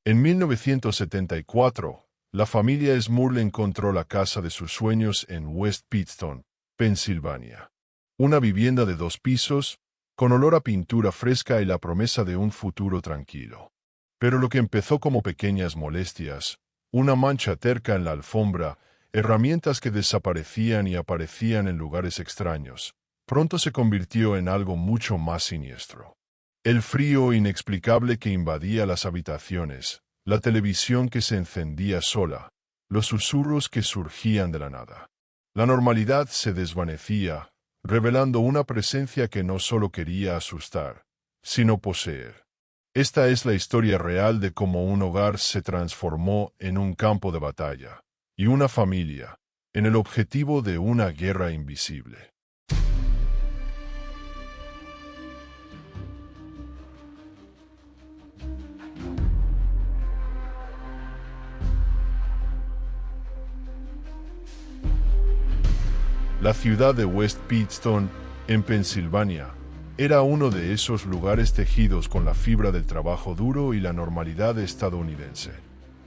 En 1974, la familia Smurl encontró la casa de sus sueños en West Pittston, Pensilvania. Una vivienda de 2 pisos, con olor a pintura fresca y la promesa de un futuro tranquilo. Pero lo que empezó como pequeñas molestias, una mancha terca en la alfombra, herramientas que desaparecían y aparecían en lugares extraños, pronto se convirtió en algo mucho más siniestro. El frío inexplicable que invadía las habitaciones, la televisión que se encendía sola, los susurros que surgían de la nada. La normalidad se desvanecía, revelando una presencia que no solo quería asustar, sino poseer. Esta es la historia real de cómo un hogar se transformó en un campo de batalla, y una familia, en el objetivo de una guerra invisible. La ciudad de West Pittston, en Pensilvania, era uno de esos lugares tejidos con la fibra del trabajo duro y la normalidad estadounidense.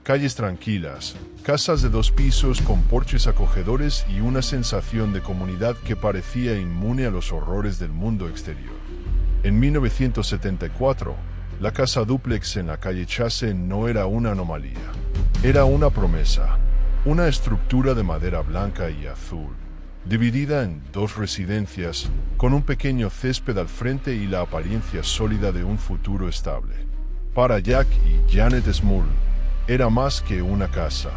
Calles tranquilas, casas de 2 pisos con porches acogedores y una sensación de comunidad que parecía inmune a los horrores del mundo exterior. En 1974, la casa dúplex en la calle Chase no era una anomalía. Era una promesa, una estructura de madera blanca y azul, dividida en 2 residencias, con un pequeño césped al frente y la apariencia sólida de un futuro estable. Para Jack y Janet Smurl, era más que una casa,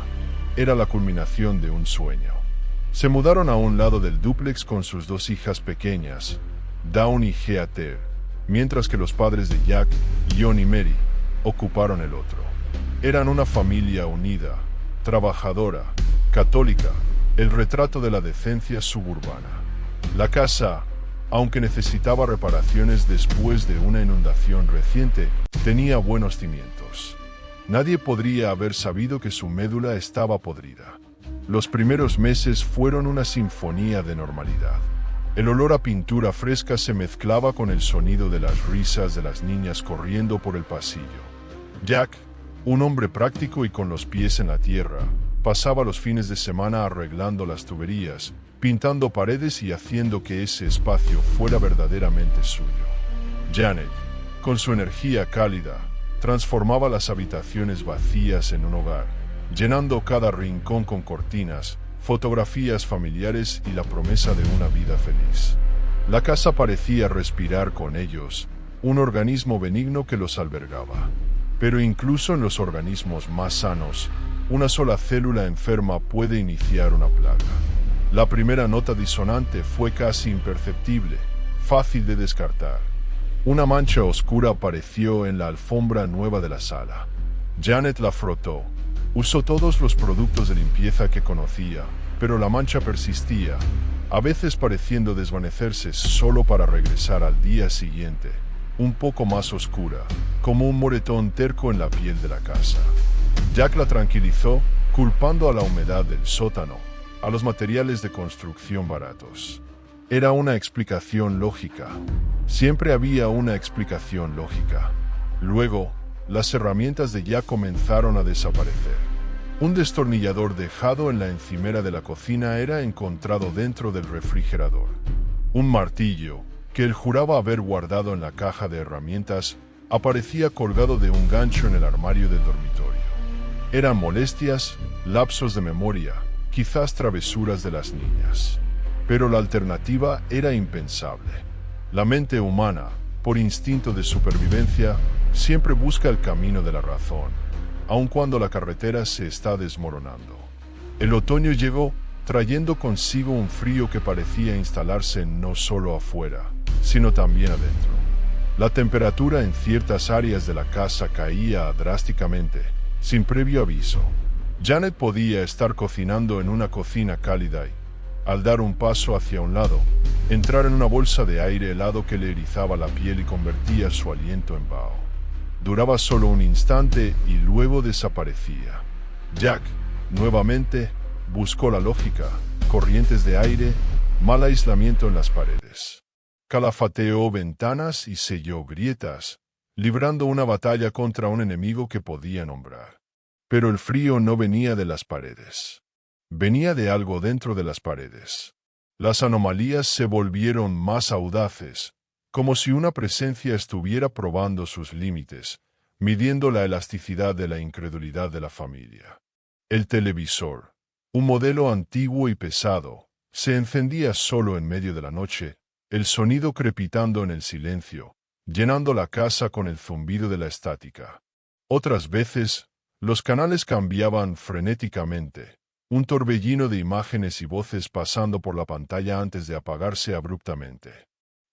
era la culminación de un sueño. Se mudaron a un lado del dúplex con sus 2 hijas pequeñas, Dawn y Heather, mientras que los padres de Jack, John y Mary, ocuparon el otro. Eran una familia unida, trabajadora, católica, el retrato de la decencia suburbana. La casa, aunque necesitaba reparaciones después de una inundación reciente, tenía buenos cimientos. Nadie podría haber sabido que su médula estaba podrida. Los primeros meses fueron una sinfonía de normalidad. El olor a pintura fresca se mezclaba con el sonido de las risas de las niñas corriendo por el pasillo. Jack, un hombre práctico y con los pies en la tierra, pasaba los fines de semana arreglando las tuberías, pintando paredes y haciendo que ese espacio fuera verdaderamente suyo. Janet, con su energía cálida, transformaba las habitaciones vacías en un hogar, llenando cada rincón con cortinas, fotografías familiares y la promesa de una vida feliz. La casa parecía respirar con ellos, un organismo benigno que los albergaba. Pero incluso en los organismos más sanos, una sola célula enferma puede iniciar una plaga. La primera nota disonante fue casi imperceptible, fácil de descartar. Una mancha oscura apareció en la alfombra nueva de la sala. Janet la frotó. Usó todos los productos de limpieza que conocía, pero la mancha persistía, a veces pareciendo desvanecerse solo para regresar al día siguiente, un poco más oscura, como un moretón terco en la piel de la casa. Jack la tranquilizó, culpando a la humedad del sótano, a los materiales de construcción baratos. Era una explicación lógica. Siempre había una explicación lógica. Luego, las herramientas de Jack comenzaron a desaparecer. Un destornillador dejado en la encimera de la cocina era encontrado dentro del refrigerador. Un martillo, que él juraba haber guardado en la caja de herramientas, aparecía colgado de un gancho en el armario del dormitorio. Eran molestias, lapsos de memoria, quizás travesuras de las niñas. Pero la alternativa era impensable. La mente humana, por instinto de supervivencia, siempre busca el camino de la razón, aun cuando la carretera se está desmoronando. El otoño llegó, trayendo consigo un frío que parecía instalarse no solo afuera, sino también adentro. La temperatura en ciertas áreas de la casa caía drásticamente, sin previo aviso. Janet podía estar cocinando en una cocina cálida y, al dar un paso hacia un lado, entrar en una bolsa de aire helado que le erizaba la piel y convertía su aliento en vaho. Duraba solo un instante y luego desaparecía. Jack, nuevamente, buscó la lógica, corrientes de aire, mal aislamiento en las paredes. Calafateó ventanas y selló grietas, librando una batalla contra un enemigo que podía nombrar. Pero el frío no venía de las paredes. Venía de algo dentro de las paredes. Las anomalías se volvieron más audaces, como si una presencia estuviera probando sus límites, midiendo la elasticidad de la incredulidad de la familia. El televisor, un modelo antiguo y pesado, se encendía solo en medio de la noche, el sonido crepitando en el silencio, llenando la casa con el zumbido de la estática. Otras veces, los canales cambiaban frenéticamente, un torbellino de imágenes y voces pasando por la pantalla antes de apagarse abruptamente.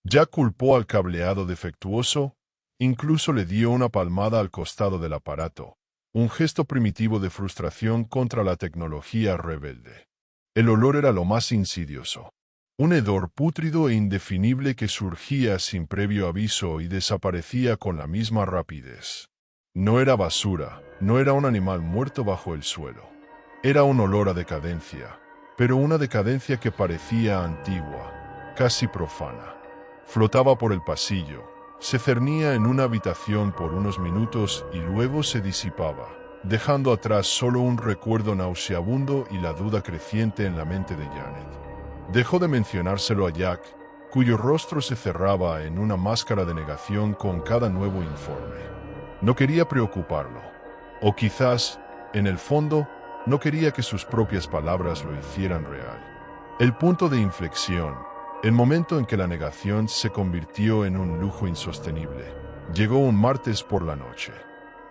Jack culpó al cableado defectuoso, incluso le dio una palmada al costado del aparato, un gesto primitivo de frustración contra la tecnología rebelde. El olor era lo más insidioso. Un hedor pútrido e indefinible que surgía sin previo aviso y desaparecía con la misma rapidez. No era basura, no era un animal muerto bajo el suelo. Era un olor a decadencia, pero una decadencia que parecía antigua, casi profana. Flotaba por el pasillo, se cernía en una habitación por unos minutos y luego se disipaba, dejando atrás solo un recuerdo nauseabundo y la duda creciente en la mente de Janet. Dejó de mencionárselo a Jack, cuyo rostro se cerraba en una máscara de negación con cada nuevo informe. No quería preocuparlo, o quizás, en el fondo, no quería que sus propias palabras lo hicieran real. El punto de inflexión, el momento en que la negación se convirtió en un lujo insostenible, llegó un martes por la noche.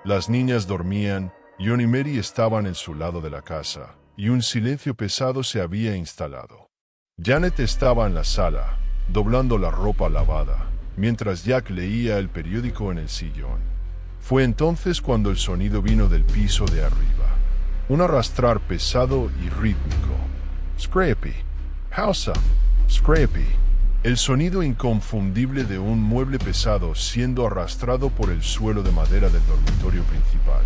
Las niñas dormían, John y Mary estaban en su lado de la casa, y un silencio pesado se había instalado. Janet estaba en la sala, doblando la ropa lavada, mientras Jack leía el periódico en el sillón. Fue entonces cuando el sonido vino del piso de arriba. Un arrastrar pesado y rítmico. Scrapey. Hausa. Scrapey. El sonido inconfundible de un mueble pesado siendo arrastrado por el suelo de madera del dormitorio principal.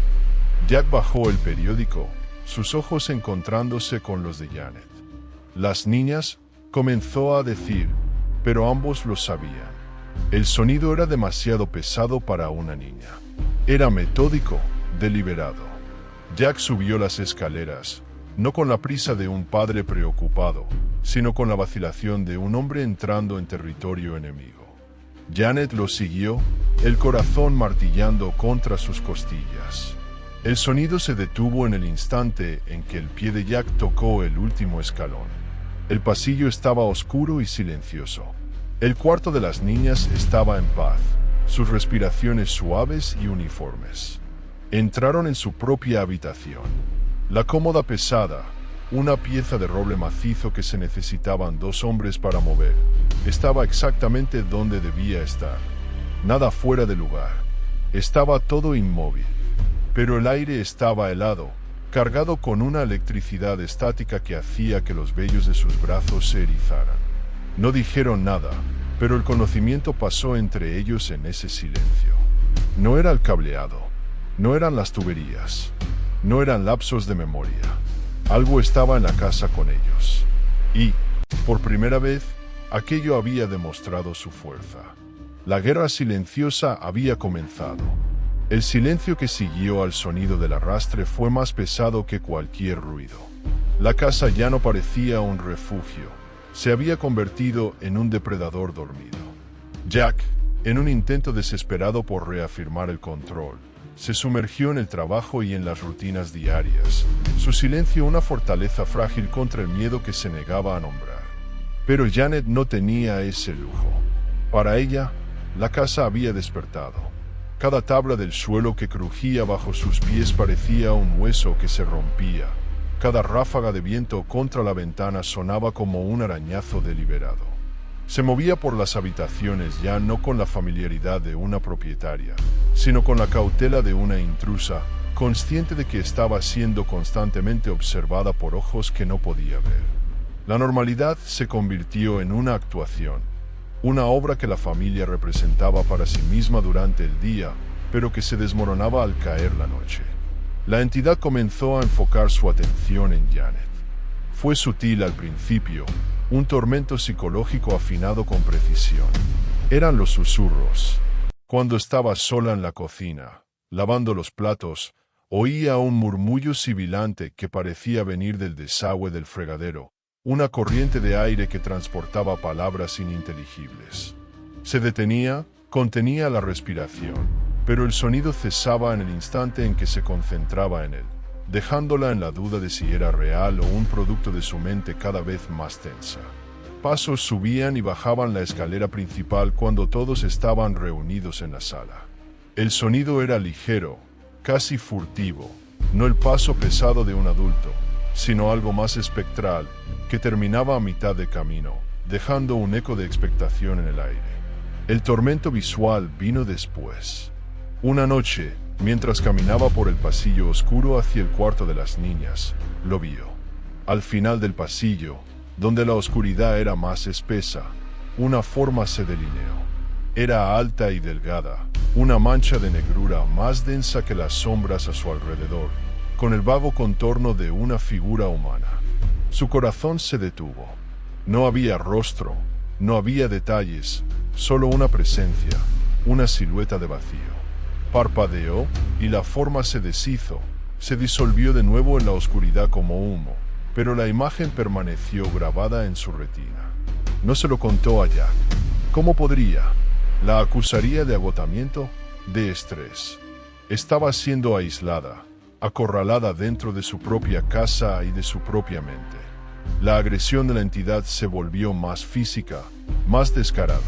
Jack bajó el periódico, sus ojos encontrándose con los de Janet. Las niñas, comenzó a decir, pero ambos lo sabían. El sonido era demasiado pesado para una niña. Era metódico, deliberado. Jack subió las escaleras, no con la prisa de un padre preocupado, sino con la vacilación de un hombre entrando en territorio enemigo. Janet lo siguió, el corazón martillando contra sus costillas. El sonido se detuvo en el instante en que el pie de Jack tocó el último escalón. El pasillo estaba oscuro y silencioso. El cuarto de las niñas estaba en paz, sus respiraciones suaves y uniformes. Entraron en su propia habitación. La cómoda pesada, una pieza de roble macizo que se necesitaban 2 hombres para mover, estaba exactamente donde debía estar. Nada fuera de lugar. Estaba todo inmóvil. Pero el aire estaba helado, cargado con una electricidad estática que hacía que los vellos de sus brazos se erizaran. No dijeron nada, pero el conocimiento pasó entre ellos en ese silencio. No era el cableado. No eran las tuberías, no eran lapsos de memoria. Algo estaba en la casa con ellos. Y, por primera vez, aquello había demostrado su fuerza. La guerra silenciosa había comenzado. El silencio que siguió al sonido del arrastre fue más pesado que cualquier ruido. La casa ya no parecía un refugio, se había convertido en un depredador dormido. Jack, en un intento desesperado por reafirmar el control, se sumergió en el trabajo y en las rutinas diarias, su silencio una fortaleza frágil contra el miedo que se negaba a nombrar. Pero Janet no tenía ese lujo. Para ella, la casa había despertado. Cada tabla del suelo que crujía bajo sus pies parecía un hueso que se rompía. Cada ráfaga de viento contra la ventana sonaba como un arañazo deliberado. Se movía por las habitaciones ya no con la familiaridad de una propietaria, sino con la cautela de una intrusa, consciente de que estaba siendo constantemente observada por ojos que no podía ver. La normalidad se convirtió en una actuación, una obra que la familia representaba para sí misma durante el día, pero que se desmoronaba al caer la noche. La entidad comenzó a enfocar su atención en Janet. Fue sutil al principio, un tormento psicológico afinado con precisión. Eran los susurros. Cuando estaba sola en la cocina, lavando los platos, oía un murmullo sibilante que parecía venir del desagüe del fregadero, una corriente de aire que transportaba palabras ininteligibles. Se detenía, contenía la respiración, pero el sonido cesaba en el instante en que se concentraba en él, dejándola en la duda de si era real o un producto de su mente cada vez más tensa. Pasos subían y bajaban la escalera principal cuando todos estaban reunidos en la sala. El sonido era ligero, casi furtivo, no el paso pesado de un adulto, sino algo más espectral, que terminaba a mitad de camino, dejando un eco de expectación en el aire. El tormento visual vino después. Una noche, mientras caminaba por el pasillo oscuro hacia el cuarto de las niñas, lo vio. Al final del pasillo, donde la oscuridad era más espesa, una forma se delineó. Era alta y delgada, una mancha de negrura más densa que las sombras a su alrededor, con el vago contorno de una figura humana. Su corazón se detuvo. No había rostro, no había detalles, solo una presencia, una silueta de vacío. Parpadeó y la forma se deshizo, se disolvió de nuevo en la oscuridad como humo, pero la imagen permaneció grabada en su retina. No se lo contó a Jack. ¿Cómo podría? La acusaría de agotamiento, de estrés. Estaba siendo aislada, acorralada dentro de su propia casa y de su propia mente. La agresión de la entidad se volvió más física, más descarada.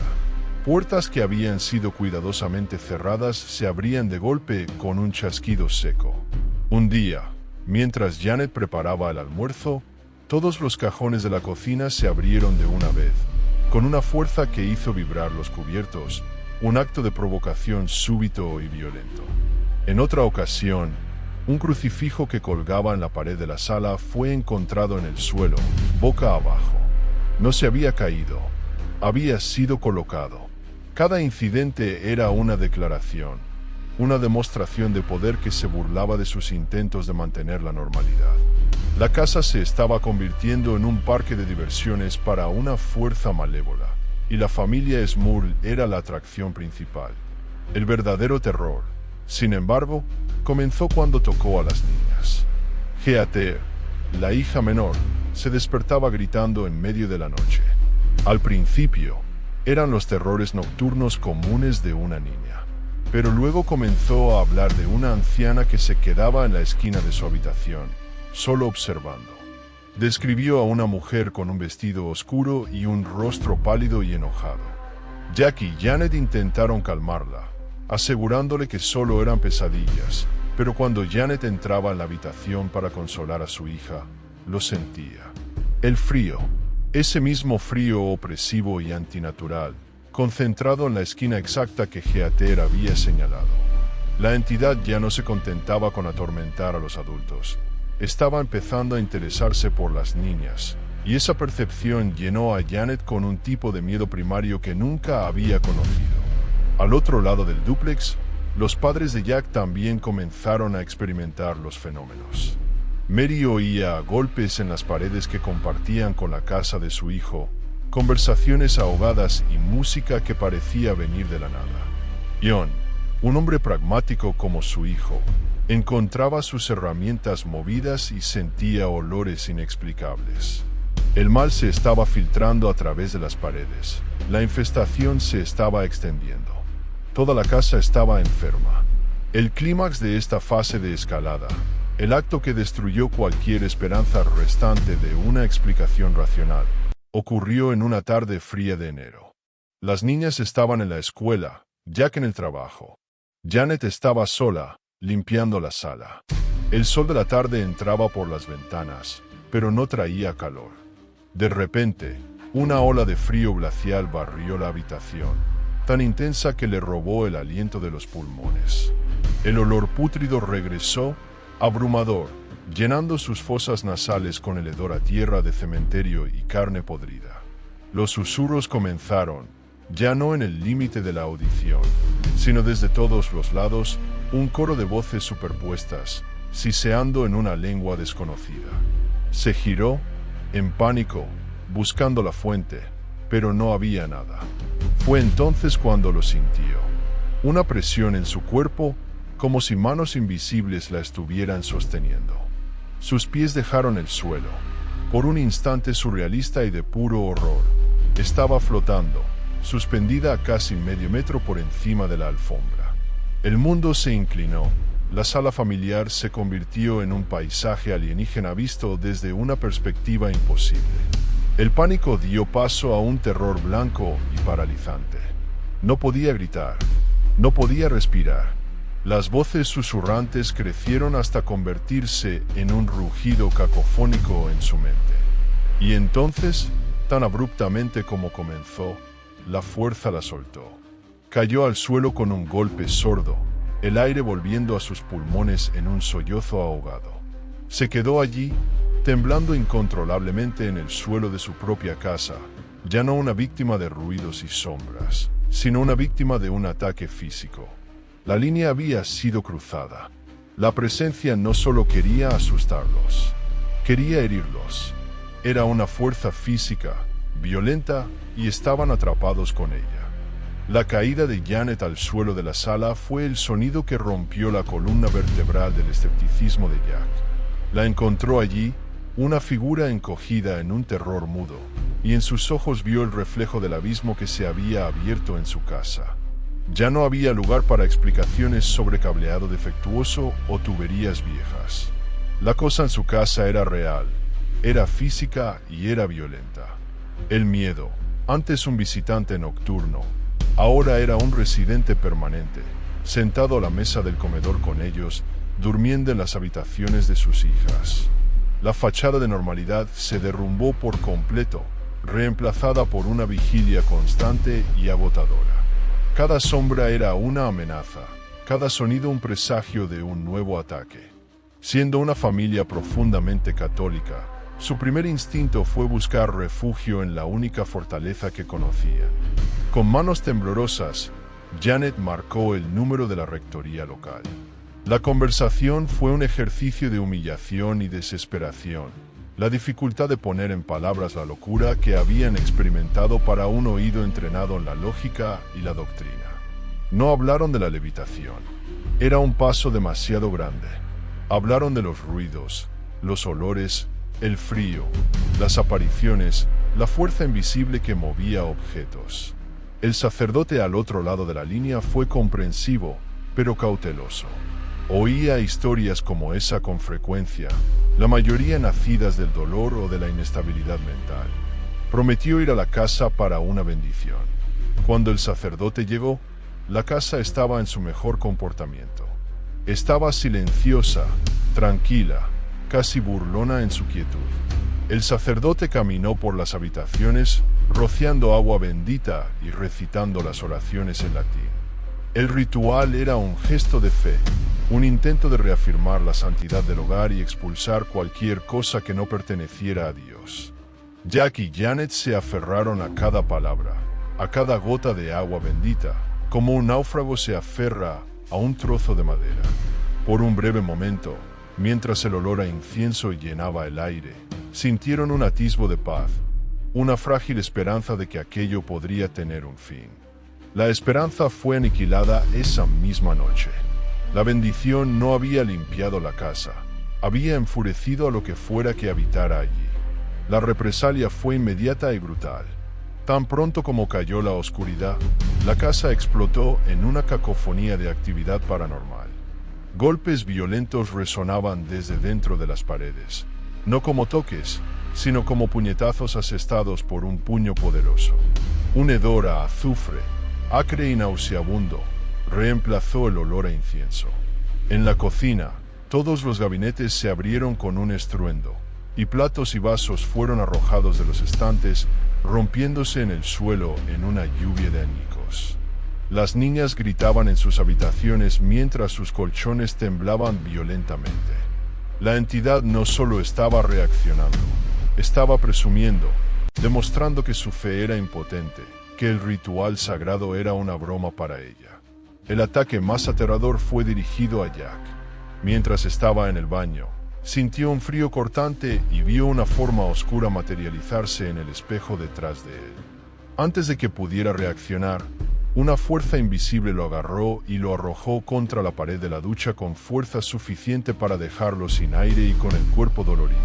Puertas que habían sido cuidadosamente cerradas se abrían de golpe con un chasquido seco. Un día, mientras Janet preparaba el almuerzo, todos los cajones de la cocina se abrieron de una vez, con una fuerza que hizo vibrar los cubiertos, un acto de provocación súbito y violento. En otra ocasión, un crucifijo que colgaba en la pared de la sala fue encontrado en el suelo, boca abajo. No se había caído, había sido colocado. Cada incidente era una declaración, una demostración de poder que se burlaba de sus intentos de mantener la normalidad. La casa se estaba convirtiendo en un parque de diversiones para una fuerza malévola, y la familia Smurl era la atracción principal. El verdadero terror, sin embargo, comenzó cuando tocó a las niñas. Geater, la hija menor, se despertaba gritando en medio de la noche. Al principio, eran los terrores nocturnos comunes de una niña, pero luego comenzó a hablar de una anciana que se quedaba en la esquina de su habitación, solo observando. Describió a una mujer con un vestido oscuro y un rostro pálido y enojado. Jack y Janet intentaron calmarla, asegurándole que solo eran pesadillas, pero cuando Janet entraba en la habitación para consolar a su hija, lo sentía. El frío, ese mismo frío opresivo y antinatural, concentrado en la esquina exacta que Geater había señalado. La entidad ya no se contentaba con atormentar a los adultos. Estaba empezando a interesarse por las niñas, y esa percepción llenó a Janet con un tipo de miedo primario que nunca había conocido. Al otro lado del dúplex, los padres de Jack también comenzaron a experimentar los fenómenos. Mary oía golpes en las paredes que compartían con la casa de su hijo, conversaciones ahogadas y música que parecía venir de la nada. John, un hombre pragmático como su hijo, encontraba sus herramientas movidas y sentía olores inexplicables. El mal se estaba filtrando a través de las paredes. La infestación se estaba extendiendo. Toda la casa estaba enferma. El clímax de esta fase de escalada, el acto que destruyó cualquier esperanza restante de una explicación racional, ocurrió en una tarde fría de enero. Las niñas estaban en la escuela, Jack en el trabajo. Janet estaba sola, limpiando la sala. El sol de la tarde entraba por las ventanas, pero no traía calor. De repente, una ola de frío glacial barrió la habitación, tan intensa que le robó el aliento de los pulmones. El olor pútrido regresó, abrumador, llenando sus fosas nasales con el hedor a tierra de cementerio y carne podrida. Los susurros comenzaron, ya no en el límite de la audición, sino desde todos los lados, un coro de voces superpuestas, siseando en una lengua desconocida. Se giró, en pánico, buscando la fuente, pero no había nada. Fue entonces cuando lo sintió. una presión en su cuerpo, como si manos invisibles la estuvieran sosteniendo. Sus pies dejaron el suelo. Por un instante surrealista y de puro horror, estaba flotando, suspendida a casi medio metro por encima de la alfombra. El mundo se inclinó. La sala familiar se convirtió en un paisaje alienígena visto desde una perspectiva imposible. El pánico dio paso a un terror blanco y paralizante. No podía gritar, no podía respirar. Las voces susurrantes crecieron hasta convertirse en un rugido cacofónico en su mente. Y entonces, tan abruptamente como comenzó, la fuerza la soltó. Cayó al suelo con un golpe sordo, el aire volviendo a sus pulmones en un sollozo ahogado. Se quedó allí, temblando incontrolablemente en el suelo de su propia casa, ya no una víctima de ruidos y sombras, sino una víctima de un ataque físico. La línea había sido cruzada. La presencia no solo quería asustarlos, quería herirlos. Era una fuerza física, violenta, y estaban atrapados con ella. La caída de Janet al suelo de la sala fue el sonido que rompió la columna vertebral del escepticismo de Jack. La encontró allí, una figura encogida en un terror mudo, y en sus ojos vio el reflejo del abismo que se había abierto en su casa. Ya no había lugar para explicaciones sobre cableado defectuoso o tuberías viejas. La cosa en su casa era real, era física y era violenta. El miedo, antes un visitante nocturno, ahora era un residente permanente, sentado a la mesa del comedor con ellos, durmiendo en las habitaciones de sus hijas. La fachada de normalidad se derrumbó por completo, reemplazada por una vigilia constante y agotadora. Cada sombra era una amenaza, cada sonido un presagio de un nuevo ataque. Siendo una familia profundamente católica, su primer instinto fue buscar refugio en la única fortaleza que conocían. Con manos temblorosas, Janet marcó el número de la rectoría local. La conversación fue un ejercicio de humillación y desesperación, la dificultad de poner en palabras la locura que habían experimentado para un oído entrenado en la lógica y la doctrina. No hablaron de la levitación. Era un paso demasiado grande. Hablaron de los ruidos, los olores, el frío, las apariciones, la fuerza invisible que movía objetos. El sacerdote al otro lado de la línea fue comprensivo, pero cauteloso. Oía historias como esa con frecuencia, la mayoría nacidas del dolor o de la inestabilidad mental. Prometió ir a la casa para una bendición. Cuando el sacerdote llegó, la casa estaba en su mejor comportamiento. Estaba silenciosa, tranquila, casi burlona en su quietud. El sacerdote caminó por las habitaciones, rociando agua bendita y recitando las oraciones en latín. El ritual era un gesto de fe, un intento de reafirmar la santidad del hogar y expulsar cualquier cosa que no perteneciera a Dios. Jack y Janet se aferraron a cada palabra, a cada gota de agua bendita, como un náufrago se aferra a un trozo de madera. Por un breve momento, mientras el olor a incienso llenaba el aire, sintieron un atisbo de paz, una frágil esperanza de que aquello podría tener un fin. La esperanza fue aniquilada esa misma noche. La bendición no había limpiado la casa, había enfurecido a lo que fuera que habitara allí. La represalia fue inmediata y brutal. Tan pronto como cayó la oscuridad, la casa explotó en una cacofonía de actividad paranormal. Golpes violentos resonaban desde dentro de las paredes, no como toques, sino como puñetazos asestados por un puño poderoso. Un hedor a azufre, acre y nauseabundo, reemplazó el olor a incienso. En la cocina, todos los gabinetes se abrieron con un estruendo, y platos y vasos fueron arrojados de los estantes, rompiéndose en el suelo en una lluvia de añicos. Las niñas gritaban en sus habitaciones mientras sus colchones temblaban violentamente. La entidad no solo estaba reaccionando, estaba presumiendo, demostrando que su fe era impotente, que el ritual sagrado era una broma para ella. El ataque más aterrador fue dirigido a Jack. Mientras estaba en el baño, sintió un frío cortante y vio una forma oscura materializarse en el espejo detrás de él. Antes de que pudiera reaccionar, Una fuerza invisible lo agarró y lo arrojó contra la pared de la ducha con fuerza suficiente para dejarlo sin aire y con el cuerpo dolorido.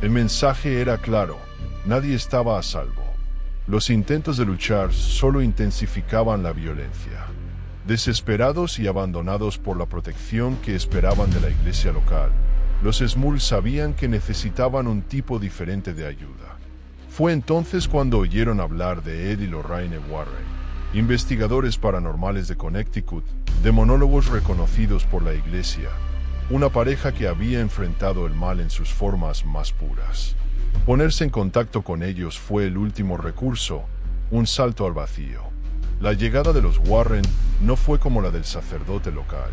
El mensaje era claro: nadie estaba a salvo. Los intentos de luchar solo intensificaban la violencia. Desesperados y abandonados por la protección que esperaban de la iglesia local, los Smurl sabían que necesitaban un tipo diferente de ayuda. Fue entonces cuando oyeron hablar de Ed y Lorraine Warren, investigadores paranormales de Connecticut, demonólogos reconocidos por la iglesia, una pareja que había enfrentado el mal en sus formas más puras. Ponerse en contacto con ellos fue el último recurso, un salto al vacío. La llegada de los Warren no fue como la del sacerdote local.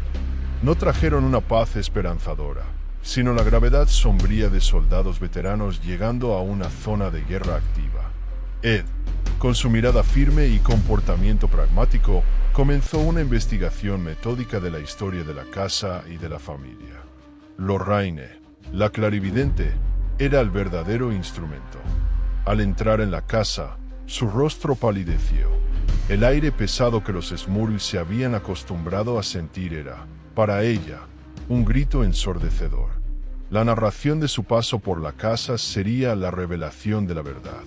No trajeron una paz esperanzadora, sino la gravedad sombría de soldados veteranos llegando a una zona de guerra activa. Ed, con su mirada firme y comportamiento pragmático, comenzó una investigación metódica de la historia de la casa y de la familia. Lorraine, la clarividente, era el verdadero instrumento. Al entrar en la casa, su rostro palideció. El aire pesado que los Smurl se habían acostumbrado a sentir era, para ella, un grito ensordecedor. La narración de su paso por la casa sería la revelación de la verdad.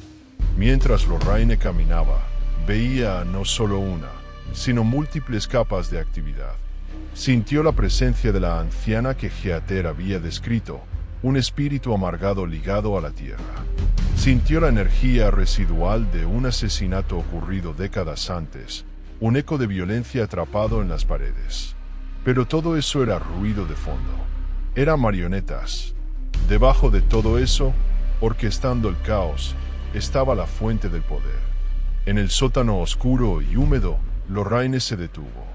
Mientras Lorraine caminaba, veía no solo una, sino múltiples capas de actividad. Sintió la presencia de la anciana que Heather había descrito, un espíritu amargado ligado a la tierra. Sintió la energía residual de un asesinato ocurrido décadas antes, un eco de violencia atrapado en las paredes. Pero todo eso era ruido de fondo. Eran marionetas. Debajo de todo eso, orquestando el caos, estaba la fuente del poder. En el sótano oscuro y húmedo, Lorraine se detuvo.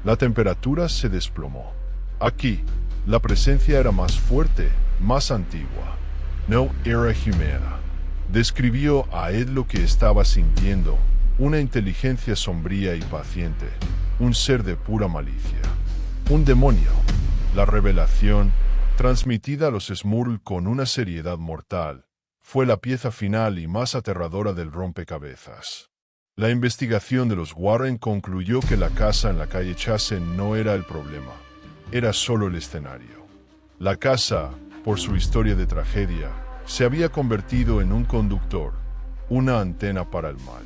La temperatura se desplomó. Aquí, la presencia era más fuerte, más antigua. No era humana. Describió a Ed lo que estaba sintiendo, una inteligencia sombría y paciente, un ser de pura malicia. Un demonio. La revelación, transmitida a los Smurl con una seriedad mortal, fue la pieza final y más aterradora del rompecabezas. La investigación de los Warren concluyó que la casa en la calle Chase no era el problema, era solo el escenario. La casa, por su historia de tragedia, se había convertido en un conductor, una antena para el mal.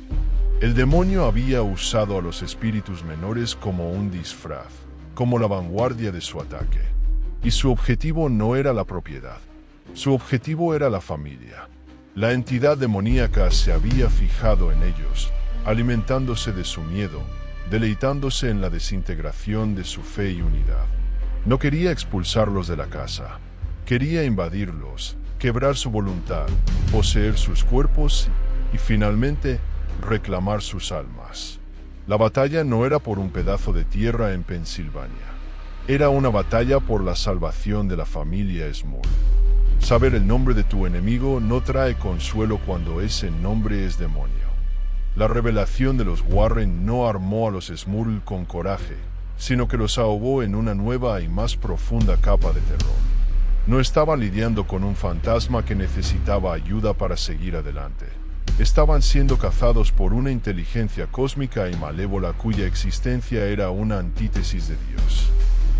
El demonio había usado a los espíritus menores como un disfraz, como la vanguardia de su ataque. Y su objetivo no era la propiedad. Su objetivo era la familia. La entidad demoníaca se había fijado en ellos, alimentándose de su miedo, deleitándose en la desintegración de su fe y unidad. No quería expulsarlos de la casa. Quería invadirlos, quebrar su voluntad, poseer sus cuerpos y finalmente reclamar sus almas. La batalla no era por un pedazo de tierra en Pensilvania. Era una batalla por la salvación de la familia Smurl. Saber el nombre de tu enemigo no trae consuelo cuando ese nombre es demonio. La revelación de los Warren no armó a los Smurl con coraje, sino que los ahogó en una nueva y más profunda capa de terror. No estaban lidiando con un fantasma que necesitaba ayuda para seguir adelante. Estaban siendo cazados por una inteligencia cósmica y malévola cuya existencia era una antítesis de Dios.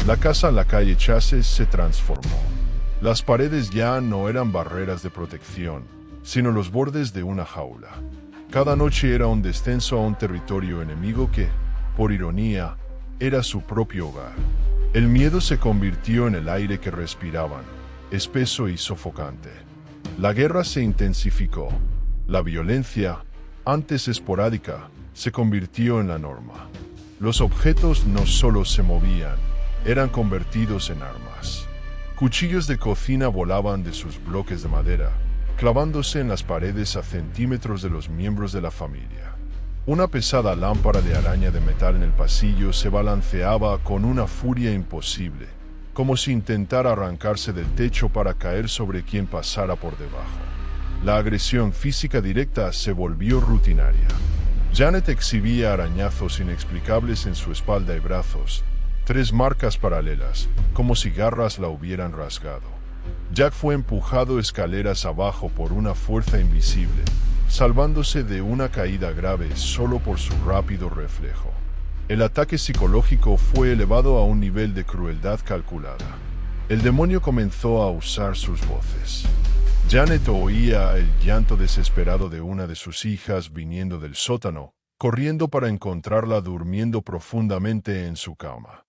La casa en la calle Chase se transformó. Las paredes ya no eran barreras de protección, sino los bordes de una jaula. Cada noche era un descenso a un territorio enemigo que, por ironía, era su propio hogar. El miedo se convirtió en el aire que respiraban, espeso y sofocante. La guerra se intensificó. La violencia, antes esporádica, se convirtió en la norma. Los objetos no solo se movían, eran convertidos en armas. Cuchillos de cocina volaban de sus bloques de madera, clavándose en las paredes a centímetros de los miembros de la familia. Una pesada lámpara de araña de metal en el pasillo se balanceaba con una furia imposible, como si intentara arrancarse del techo para caer sobre quien pasara por debajo. La agresión física directa se volvió rutinaria. Janet exhibía arañazos inexplicables en su espalda y brazos, 3 marcas paralelas, como si garras la hubieran rasgado. Jack fue empujado escaleras abajo por una fuerza invisible, salvándose de una caída grave solo por su rápido reflejo. El ataque psicológico fue elevado a un nivel de crueldad calculada. El demonio comenzó a usar sus voces. Janet oía el llanto desesperado de una de sus hijas viniendo del sótano, corriendo para encontrarla durmiendo profundamente en su cama.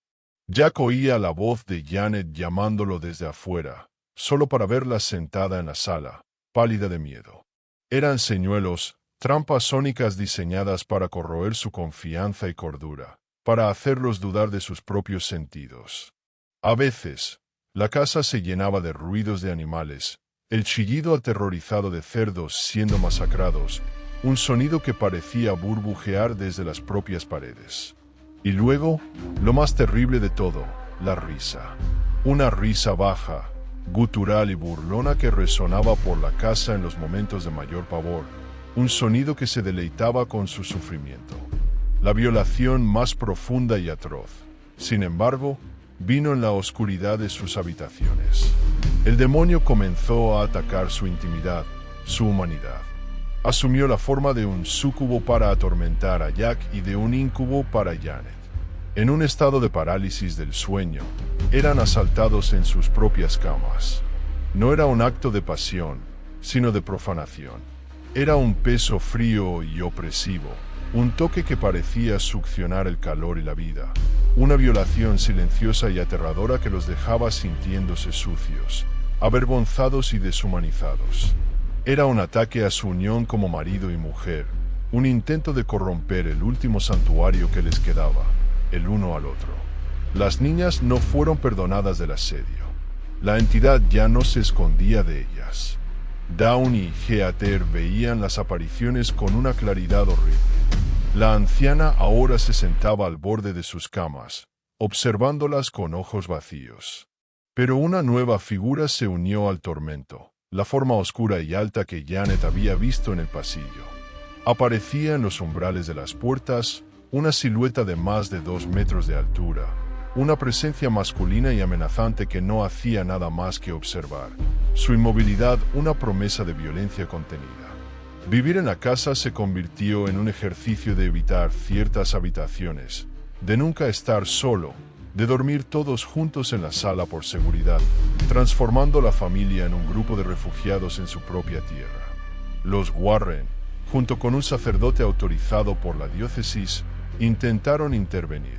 Jack oía la voz de Janet llamándolo desde afuera, solo para verla sentada en la sala, pálida de miedo. Eran señuelos, trampas sónicas diseñadas para corroer su confianza y cordura, para hacerlos dudar de sus propios sentidos. A veces, la casa se llenaba de ruidos de animales, el chillido aterrorizado de cerdos siendo masacrados, un sonido que parecía burbujear desde las propias paredes. Y luego, lo más terrible de todo, la risa. Una risa baja, gutural y burlona que resonaba por la casa en los momentos de mayor pavor, un sonido que se deleitaba con su sufrimiento. La violación más profunda y atroz, sin embargo, vino en la oscuridad de sus habitaciones. El demonio comenzó a atacar su intimidad, su humanidad. Asumió la forma de un súcubo para atormentar a Jack y de un íncubo para Janet. En un estado de parálisis del sueño, eran asaltados en sus propias camas. No era un acto de pasión, sino de profanación. Era un peso frío y opresivo, un toque que parecía succionar el calor y la vida, una violación silenciosa y aterradora que los dejaba sintiéndose sucios, avergonzados y deshumanizados. Era un ataque a su unión como marido y mujer, un intento de corromper el último santuario que les quedaba, el uno al otro. Las niñas no fueron perdonadas del asedio. La entidad ya no se escondía de ellas. Dawn y Heather veían las apariciones con una claridad horrible. La anciana ahora se sentaba al borde de sus camas, observándolas con ojos vacíos. Pero una nueva figura se unió al tormento, la forma oscura y alta que Janet había visto en el pasillo. Aparecía en los umbrales de las puertas, una silueta de más de 2 metros de altura, una presencia masculina y amenazante que no hacía nada más que observar. Su inmovilidad, una promesa de violencia contenida. Vivir en la casa se convirtió en un ejercicio de evitar ciertas habitaciones, de nunca estar solo, de dormir todos juntos en la sala por seguridad, transformando la familia en un grupo de refugiados en su propia tierra. Los Warren, junto con un sacerdote autorizado por la diócesis, intentaron intervenir.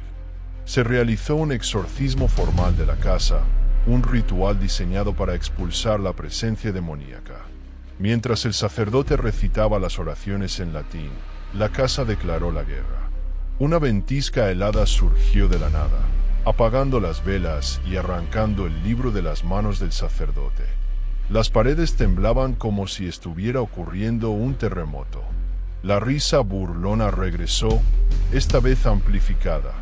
Se realizó un exorcismo formal de la casa, un ritual diseñado para expulsar la presencia demoníaca. Mientras el sacerdote recitaba las oraciones en latín, la casa declaró la guerra. Una ventisca helada surgió de la nada, apagando las velas y arrancando el libro de las manos del sacerdote. Las paredes temblaban como si estuviera ocurriendo un terremoto. La risa burlona regresó, esta vez amplificada,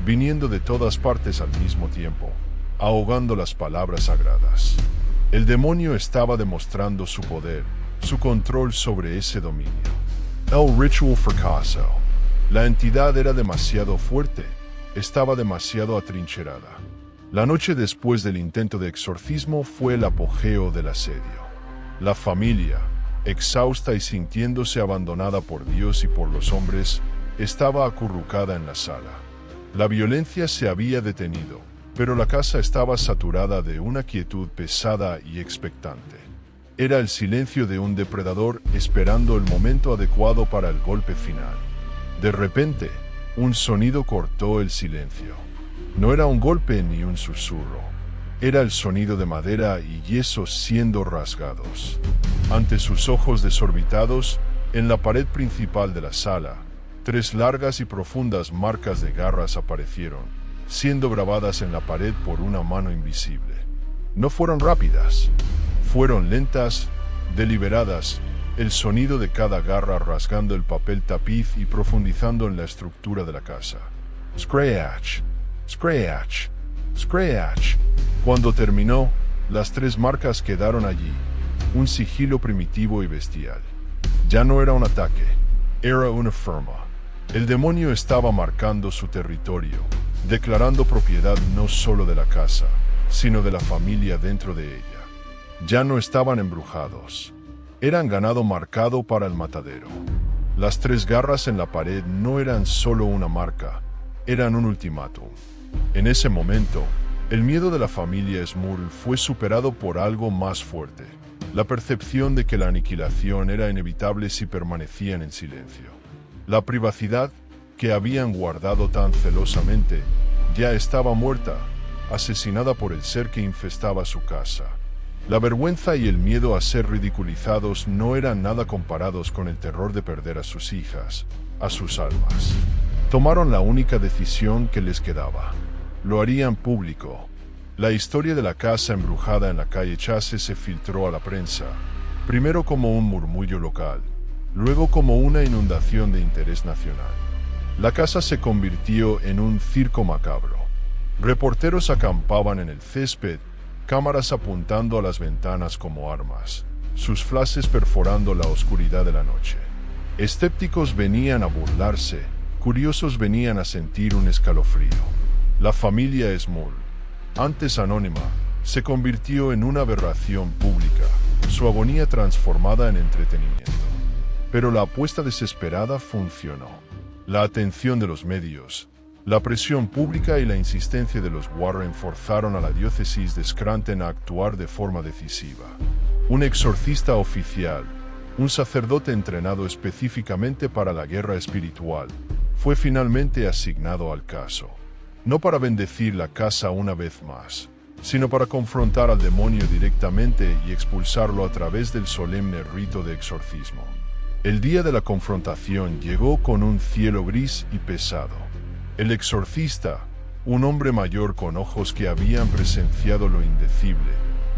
viniendo de todas partes al mismo tiempo, ahogando las palabras sagradas. El demonio estaba demostrando su poder, su control sobre ese dominio. El ritual fracasó. La entidad era demasiado fuerte, estaba demasiado atrincherada. La noche después del intento de exorcismo fue el apogeo del asedio. La familia, exhausta y sintiéndose abandonada por Dios y por los hombres, estaba acurrucada en la sala. La violencia se había detenido, pero la casa estaba saturada de una quietud pesada y expectante. Era el silencio de un depredador esperando el momento adecuado para el golpe final. De repente, un sonido cortó el silencio. No era un golpe ni un susurro. Era el sonido de madera y yeso siendo rasgados. Ante sus ojos desorbitados, en la pared principal de la sala, 3 largas y profundas marcas de garras aparecieron, siendo grabadas en la pared por una mano invisible. No fueron rápidas, fueron lentas, deliberadas, el sonido de cada garra rasgando el papel tapiz y profundizando en la estructura de la casa. Scratch, scratch, scratch. Cuando terminó, las 3 marcas quedaron allí, un sigilo primitivo y bestial. Ya no era un ataque, era una firma. El demonio estaba marcando su territorio, declarando propiedad no solo de la casa, sino de la familia dentro de ella. Ya no estaban embrujados. Eran ganado marcado para el matadero. Las 3 garras en la pared no eran solo una marca, eran un ultimátum. En ese momento, el miedo de la familia Smurl fue superado por algo más fuerte, la percepción de que la aniquilación era inevitable si permanecían en silencio. La privacidad que habían guardado tan celosamente ya estaba muerta, asesinada por el ser que infestaba su casa. La vergüenza y el miedo a ser ridiculizados no eran nada comparados con el terror de perder a sus hijas, a sus almas. Tomaron la única decisión que les quedaba. Lo harían público. La historia de la casa embrujada en la calle Chase se filtró a la prensa, primero como un murmullo local, luego como una inundación de interés nacional. La casa se convirtió en un circo macabro. Reporteros acampaban en el césped, cámaras apuntando a las ventanas como armas, sus flashes perforando la oscuridad de la noche. Escépticos venían a burlarse, curiosos venían a sentir un escalofrío. La familia Smurl, antes anónima, se convirtió en una aberración pública, su agonía transformada en entretenimiento. Pero la apuesta desesperada funcionó. La atención de los medios, la presión pública y la insistencia de los Warren forzaron a la diócesis de Scranton a actuar de forma decisiva. Un exorcista oficial, un sacerdote entrenado específicamente para la guerra espiritual, fue finalmente asignado al caso. No para bendecir la casa una vez más, sino para confrontar al demonio directamente y expulsarlo a través del solemne rito de exorcismo. El día de la confrontación llegó con un cielo gris y pesado. El exorcista, un hombre mayor con ojos que habían presenciado lo indecible,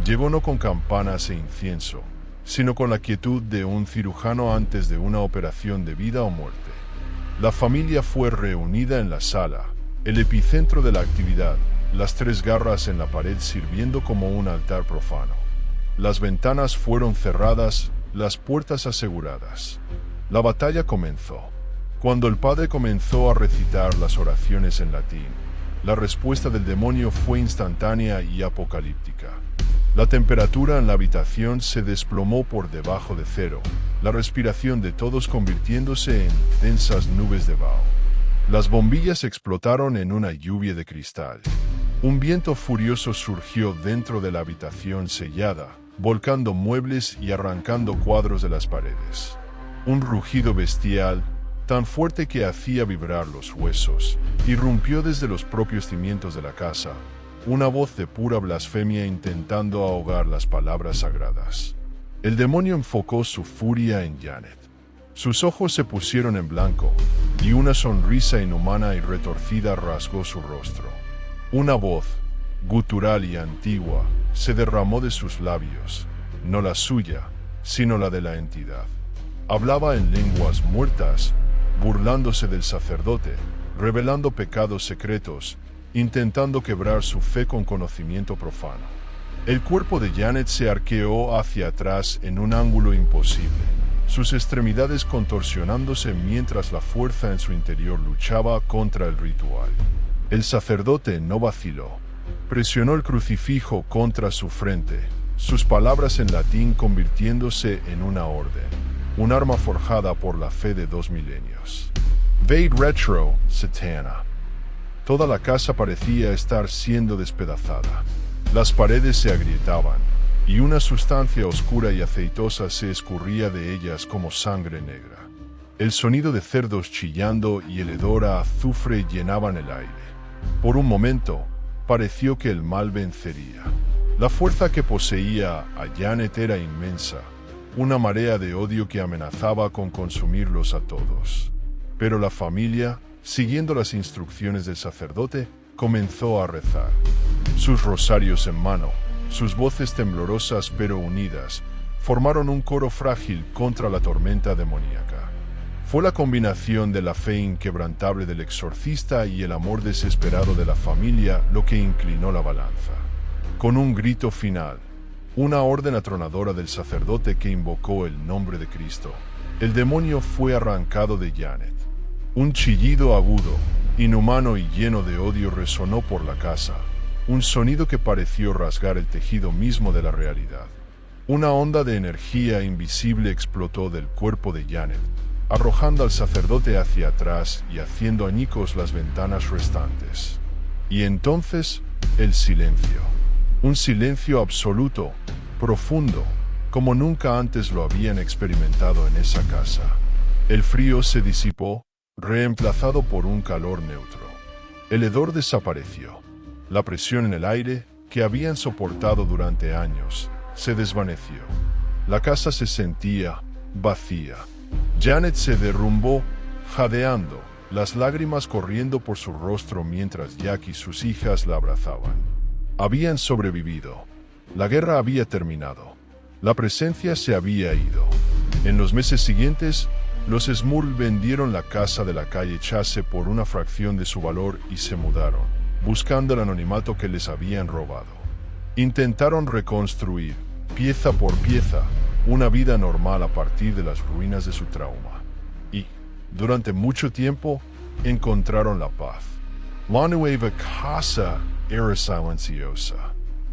llegó no con campanas e incienso, sino con la quietud de un cirujano antes de una operación de vida o muerte. La familia fue reunida en la sala, el epicentro de la actividad, las 3 garras en la pared sirviendo como un altar profano. Las ventanas fueron cerradas, las puertas aseguradas. La batalla comenzó. Cuando el padre comenzó a recitar las oraciones en latín, la respuesta del demonio fue instantánea y apocalíptica. La temperatura en la habitación se desplomó por debajo de cero, la respiración de todos convirtiéndose en densas nubes de vaho. Las bombillas explotaron en una lluvia de cristal. Un viento furioso surgió dentro de la habitación sellada, volcando muebles y arrancando cuadros de las paredes. Un rugido bestial, tan fuerte que hacía vibrar los huesos, irrumpió desde los propios cimientos de la casa, una voz de pura blasfemia intentando ahogar las palabras sagradas. El demonio enfocó su furia en Janet. Sus ojos se pusieron en blanco, y una sonrisa inhumana y retorcida rasgó su rostro. Una voz, gutural y antigua, se derramó de sus labios, no la suya, sino la de la entidad. Hablaba en lenguas muertas, burlándose del sacerdote, revelando pecados secretos, intentando quebrar su fe con conocimiento profano. El cuerpo de Janet se arqueó hacia atrás en un ángulo imposible, sus extremidades contorsionándose mientras la fuerza en su interior luchaba contra el ritual. El sacerdote no vaciló. Presionó el crucifijo contra su frente, sus palabras en latín convirtiéndose en una orden, un arma forjada por la fe de 2 milenios. Vade retro, Satana. Toda la casa parecía estar siendo despedazada. Las paredes se agrietaban, y una sustancia oscura y aceitosa se escurría de ellas como sangre negra. El sonido de cerdos chillando y el hedor a azufre llenaban el aire. Por un momento, pareció que el mal vencería. La fuerza que poseía a Janet era inmensa, una marea de odio que amenazaba con consumirlos a todos. Pero la familia, siguiendo las instrucciones del sacerdote, comenzó a rezar. Sus rosarios en mano, sus voces temblorosas pero unidas, formaron un coro frágil contra la tormenta demoníaca. Fue la combinación de la fe inquebrantable del exorcista y el amor desesperado de la familia lo que inclinó la balanza. Con un grito final, una orden atronadora del sacerdote que invocó el nombre de Cristo, el demonio fue arrancado de Janet. Un chillido agudo, inhumano y lleno de odio resonó por la casa, un sonido que pareció rasgar el tejido mismo de la realidad. Una onda de energía invisible explotó del cuerpo de Janet, arrojando al sacerdote hacia atrás y haciendo añicos las ventanas restantes. Y entonces, el silencio. Un silencio absoluto, profundo, como nunca antes lo habían experimentado en esa casa. El frío se disipó, reemplazado por un calor neutro. El hedor desapareció. La presión en el aire, que habían soportado durante años, se desvaneció. La casa se sentía vacía. Janet se derrumbó, jadeando, las lágrimas corriendo por su rostro mientras Jack y sus hijas la abrazaban. Habían sobrevivido. La guerra había terminado. La presencia se había ido. En los meses siguientes, los Smurl vendieron la casa de la calle Chase por una fracción de su valor y se mudaron, buscando el anonimato que les habían robado. Intentaron reconstruir, pieza por pieza, una vida normal a partir de las ruinas de su trauma. Y, durante mucho tiempo, encontraron la paz. La nueva casa era silenciosa.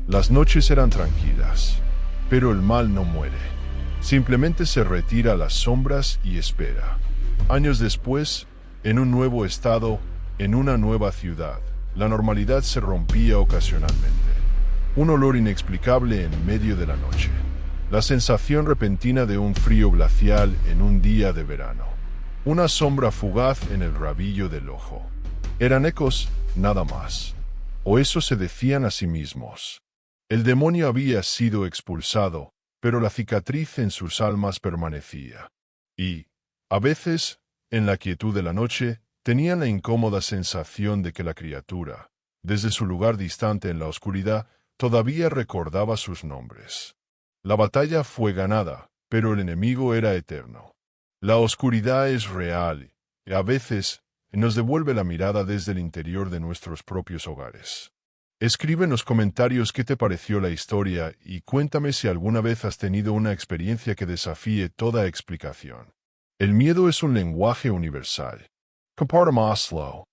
Las noches eran tranquilas, pero el mal no muere. Simplemente se retira a las sombras y espera. Años después, en un nuevo estado, en una nueva ciudad, la normalidad se rompía ocasionalmente. Un olor inexplicable en medio de la noche. La sensación repentina de un frío glacial en un día de verano. Una sombra fugaz en el rabillo del ojo. Eran ecos, nada más. O eso se decían a sí mismos. El demonio había sido expulsado, pero la cicatriz en sus almas permanecía. Y, a veces, en la quietud de la noche, tenían la incómoda sensación de que la criatura, desde su lugar distante en la oscuridad, todavía recordaba sus nombres. La batalla fue ganada, pero el enemigo era eterno. La oscuridad es real, y a veces nos devuelve la mirada desde el interior de nuestros propios hogares. Escribe en los comentarios qué te pareció la historia y cuéntame si alguna vez has tenido una experiencia que desafíe toda explicación. El miedo es un lenguaje universal. Compartámoslo.